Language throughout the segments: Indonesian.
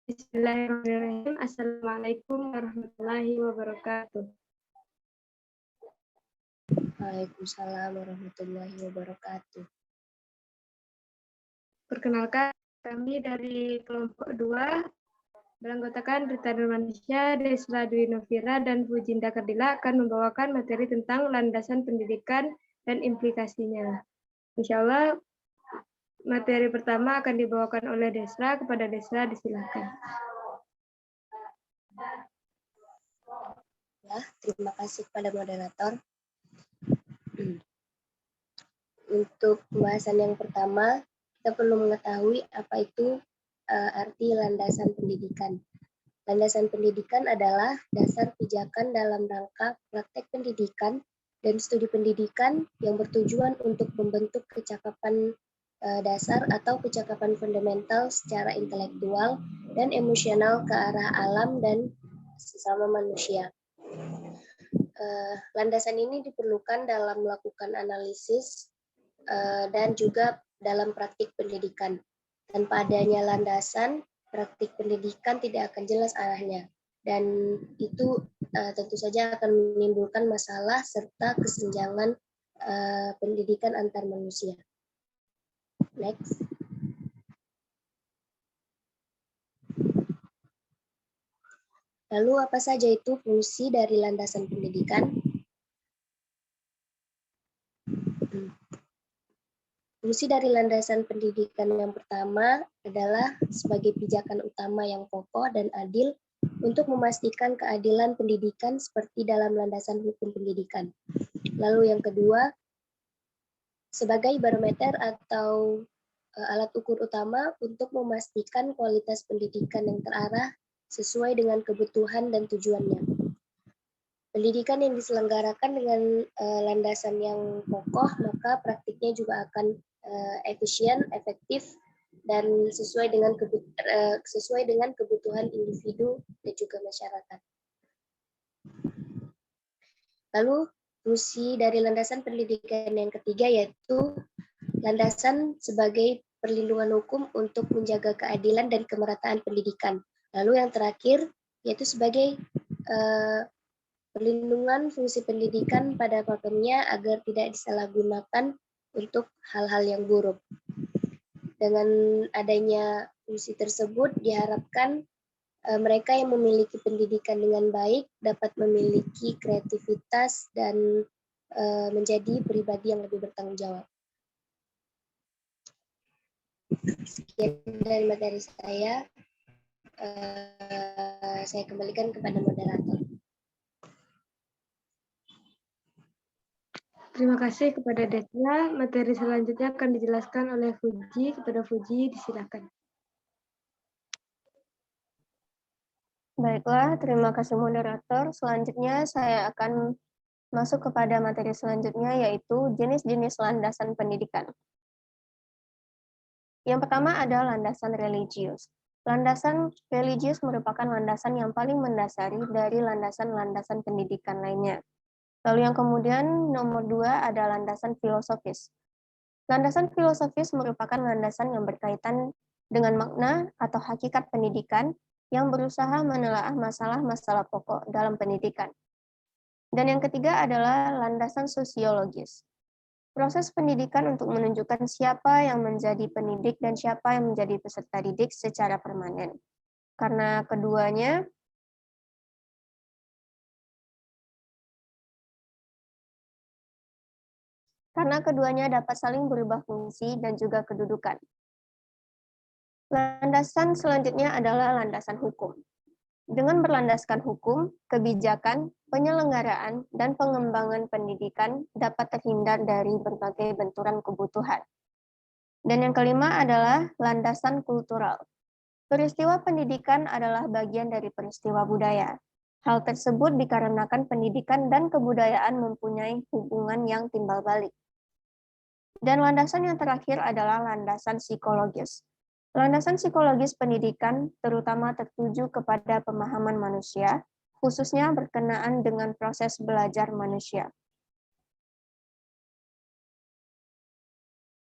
Bismillahirrahmanirrahim. Assalamualaikum warahmatullahi wabarakatuh. Waalaikumsalam warahmatullahi wabarakatuh. Perkenalkan, kami dari kelompok 2 beranggotakan Rita Nurmanisya, Desra Dwi Novira, dan Fujinda Kardila akan membawakan materi tentang landasan pendidikan dan implikasinya. Insya Allah, materi pertama akan dibawakan oleh Desra. Kepada Desra, disilakan. Ya, terima kasih kepada moderator. Untuk pembahasan yang pertama, kita perlu mengetahui apa itu arti landasan pendidikan. Landasan pendidikan adalah dasar pijakan dalam rangka praktek pendidikan dan studi pendidikan yang bertujuan untuk membentuk kecakapan dasar atau kecakapan fundamental secara intelektual dan emosional ke arah alam dan sesama manusia. Landasan ini diperlukan dalam melakukan analisis dan juga dalam praktik pendidikan. Tanpa adanya landasan, praktik pendidikan tidak akan jelas arahnya. Dan itu tentu saja akan menimbulkan masalah serta kesenjangan pendidikan antar manusia. Next. Lalu apa saja itu fungsi dari landasan pendidikan? Fungsi dari landasan pendidikan yang pertama adalah sebagai pijakan utama yang kokoh dan adil untuk memastikan keadilan pendidikan seperti dalam landasan hukum pendidikan. Lalu yang kedua, sebagai barometer atau alat ukur utama untuk memastikan kualitas pendidikan yang terarah sesuai dengan kebutuhan dan tujuannya. Pendidikan yang diselenggarakan dengan landasan yang kokoh, maka praktiknya juga akan efisien, efektif, dan sesuai dengan kebutuhan individu dan juga masyarakat. Lalu fungsi dari landasan pendidikan yang ketiga yaitu landasan sebagai perlindungan hukum untuk menjaga keadilan dan kemerataan pendidikan. Lalu yang terakhir yaitu sebagai perlindungan fungsi pendidikan pada pakemnya agar tidak disalahgunakan untuk hal-hal yang buruk. Dengan adanya fungsi tersebut diharapkan mereka yang memiliki pendidikan dengan baik dapat memiliki kreativitas dan menjadi pribadi yang lebih bertanggung jawab. Sekian dari materi saya kembalikan kepada moderator. Terima kasih kepada Desra. Materi selanjutnya akan dijelaskan oleh Fuji. Kepada Fuji, disilakan. Baiklah, terima kasih moderator. Selanjutnya saya akan masuk kepada materi selanjutnya, yaitu jenis-jenis landasan pendidikan. Yang pertama ada landasan religius. Landasan religius merupakan landasan yang paling mendasari dari landasan-landasan pendidikan lainnya. Lalu yang kemudian nomor 2 ada landasan filosofis. Landasan filosofis merupakan landasan yang berkaitan dengan makna atau hakikat pendidikan yang berusaha menelaah masalah-masalah pokok dalam pendidikan. Dan yang ketiga adalah landasan sosiologis. Proses pendidikan untuk menunjukkan siapa yang menjadi pendidik dan siapa yang menjadi peserta didik secara permanen. Karena keduanya dapat saling berubah fungsi dan juga kedudukan. Landasan selanjutnya adalah landasan hukum. Dengan berlandaskan hukum, kebijakan, penyelenggaraan, dan pengembangan pendidikan dapat terhindar dari berbagai benturan kebutuhan. Dan yang kelima adalah landasan kultural. Peristiwa pendidikan adalah bagian dari peristiwa budaya. Hal tersebut dikarenakan pendidikan dan kebudayaan mempunyai hubungan yang timbal balik. Dan landasan yang terakhir adalah landasan psikologis. Landasan psikologis pendidikan terutama tertuju kepada pemahaman manusia, khususnya berkenaan dengan proses belajar manusia.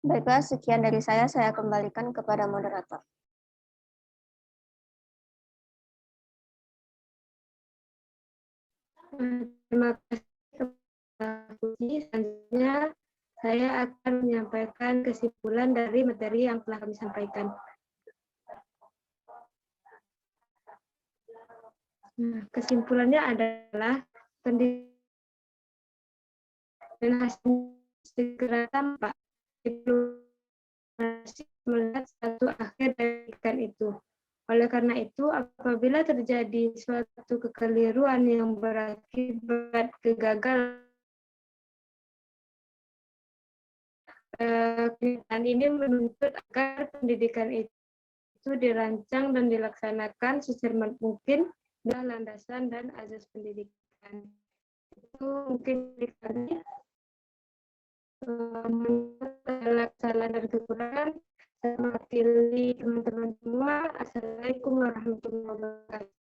Baiklah, sekian dari saya kembalikan kepada moderator. Terima kasih kepada Fuji. Selanjutnya saya akan menyampaikan kesimpulan dari materi yang telah kami sampaikan. Nah, kesimpulannya adalah pendidikan dan hasil segera tampak melihat satu akhir dari pendidikan itu. Oleh karena itu, apabila terjadi suatu kekeliruan yang berakibat kegagalan, kenyataan ini menuntut agar pendidikan itu dirancang dan dilaksanakan secermat mungkin dengan landasan dan azas pendidikan. Itu mungkin dikali kesalahan dan kekurangan. Saya mewakili teman-teman semua. Assalamualaikum warahmatullahi wabarakatuh.